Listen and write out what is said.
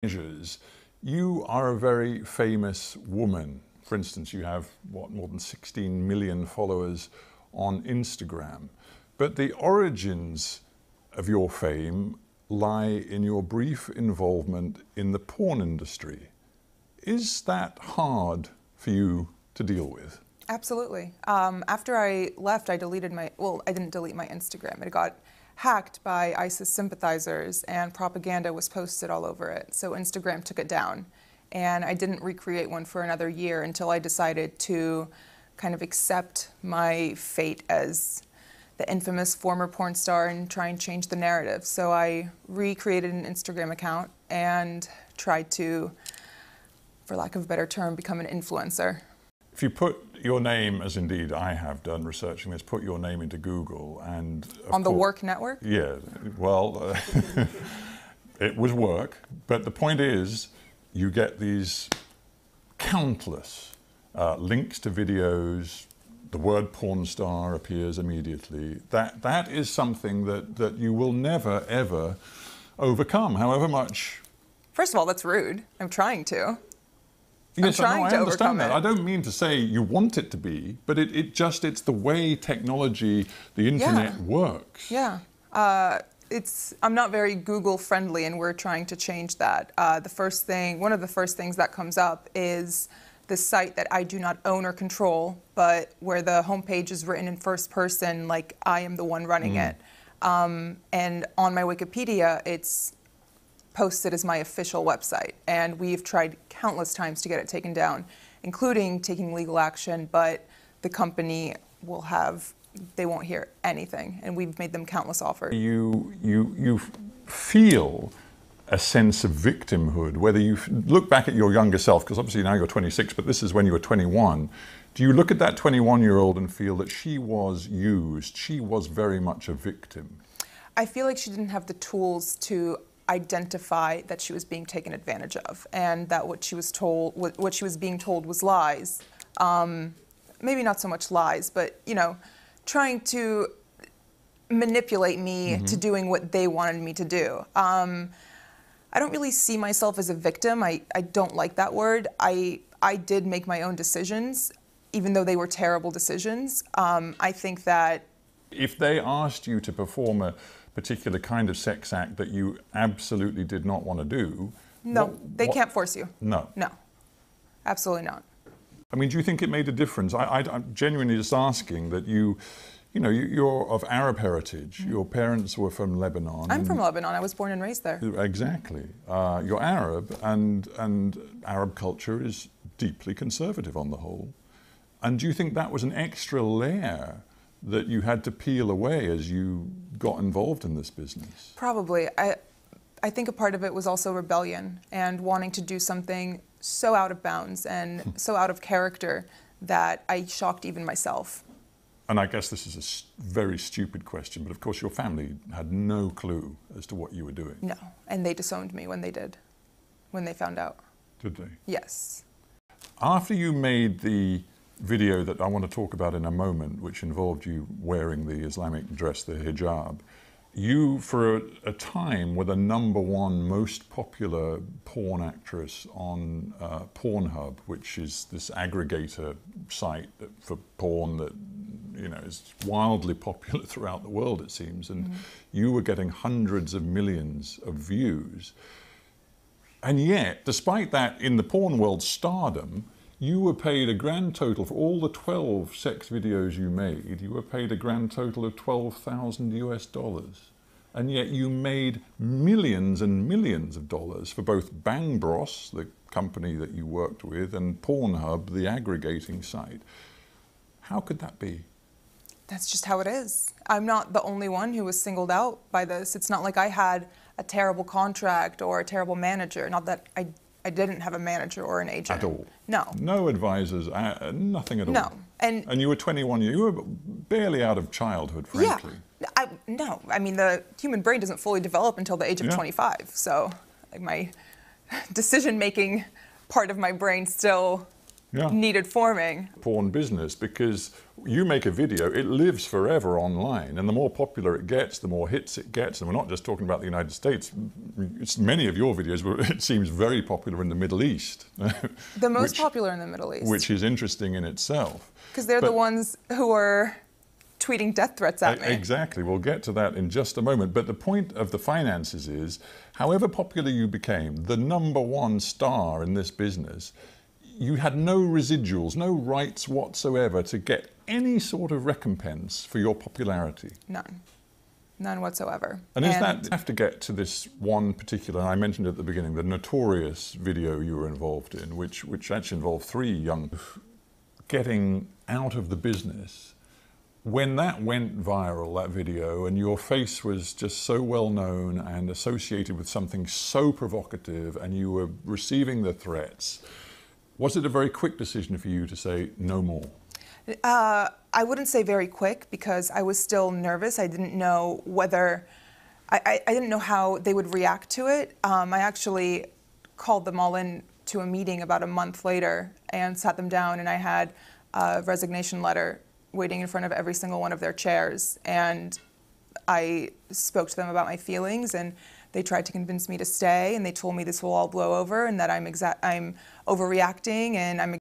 measures, you are a very famous woman. For instance, you have, what, more than 16 million followers on Instagram. But the origins of your fame lie in your brief involvement in the porn industry. Is that hard for you to deal with? Absolutely. After I left, I deleted my, well, I didn't delete my Instagram. It got hacked by ISIS sympathizers and propaganda was posted all over it. So Instagram took it down. And I didn't recreate one for another year until I decided to kind of accept my fate as the infamous former porn star and try and change the narrative. So I recreated an Instagram account and tried to, for lack of a better term, become an influencer. If you put your name, as indeed I have done researching this, put your name into Google and... On the Work Network? Yeah, well, it was work, but the point is, you get these countless links to videos, the word porn star appears immediately. That is something that you will never, ever overcome, however much... First of all, that's rude. I'm trying to. Yes, I understand that. I don't mean to say you want it to be, but it's the way technology, the internet works. Yeah. I'm not very Google friendly, and we're trying to change that. One of the first things that comes up is the site that I do not own or control, but where the homepage is written in first person, like I am the one running it. And on my Wikipedia, it's posted as my official website, and we've tried countless times to get it taken down, including taking legal action, but the company they won't hear anything, and we've made them countless offers. You feel a sense of victimhood, whether you look back at your younger self, because obviously now you're 26, but this is when you were 21. Do you look at that 21-year-old and feel that she was used, she was very much a victim? I feel like she didn't have the tools to identify that she was being taken advantage of, and that what she was being told was lies. Maybe not so much lies, but trying to manipulate me to doing what they wanted me to do. I don't really see myself as a victim. I don't like that word. I did make my own decisions, even though they were terrible decisions. I think that if they asked you to perform a particular kind of sex act that you absolutely did not want to do... No, they can't force you. No. No, absolutely not. I mean, do you think it made a difference? I'm genuinely just asking that you're of Arab heritage. Your parents were from Lebanon. I'm from Lebanon. I was born and raised there. Exactly. You're Arab, and Arab culture is deeply conservative on the whole. And do you think that was an extra layer that you had to peel away as you got involved in this business? Probably. I think a part of it was also rebellion and wanting to do something so out of bounds and so out of character that I shocked even myself. And I guess this is a very stupid question, but of course your family had no clue as to what you were doing. No, and they disowned me when they found out. Did they? Yes. After you made the video that I want to talk about in a moment, which involved you wearing the Islamic dress, the hijab, you, for a time, were the #1 most popular porn actress on Pornhub, which is this aggregator site for porn that is wildly popular throughout the world, it seems, and you were getting hundreds of millions of views. And yet, despite that, in the porn world stardom, you were paid a grand total for all the 12 sex videos you made. You were paid a grand total of $12,000 US. And yet you made millions and millions of dollars for both Bang Bros, the company that you worked with, and Pornhub, the aggregating site. How could that be? That's just how it is. I'm not the only one who was singled out by this. It's not like I had a terrible contract or a terrible manager. Not that I didn't have a manager or an agent. At all? No. No advisors, nothing at all? No. And you were 21, you were barely out of childhood, frankly. Yeah. No. I mean, the human brain doesn't fully develop until the age of 25. So like my decision-making part of my brain still needed forming. Porn business, because you make a video, it lives forever online, and the more popular it gets, the more hits it gets. And we're not just talking about the United States. Many of your videos were, it seems, very popular in the Middle East. The most popular in the Middle East. Which is interesting in itself. Because they're the ones who are tweeting death threats at me. Exactly. We'll get to that in just a moment. But the point of the finances is, however popular you became, the #1 star in this business, you had no residuals, no rights whatsoever to get any sort of recompense for your popularity. None. None whatsoever. And is that, have to get to this one particular, I mentioned at the beginning, the notorious video you were involved in, which actually involved 3 young getting out of the business. When that went viral, that video, and your face was just so well known and associated with something so provocative, and you were receiving the threats, was it a very quick decision for you to say no more? I wouldn't say very quick, because I was still nervous. I didn't know whether, I didn't know how they would react to it. I actually called them all in to a meeting about a month later and sat them down, and I had a resignation letter waiting in front of every single one of their chairs. And I spoke to them about my feelings, and they tried to convince me to stay, and they told me this will all blow over and that I'm overreacting and I'm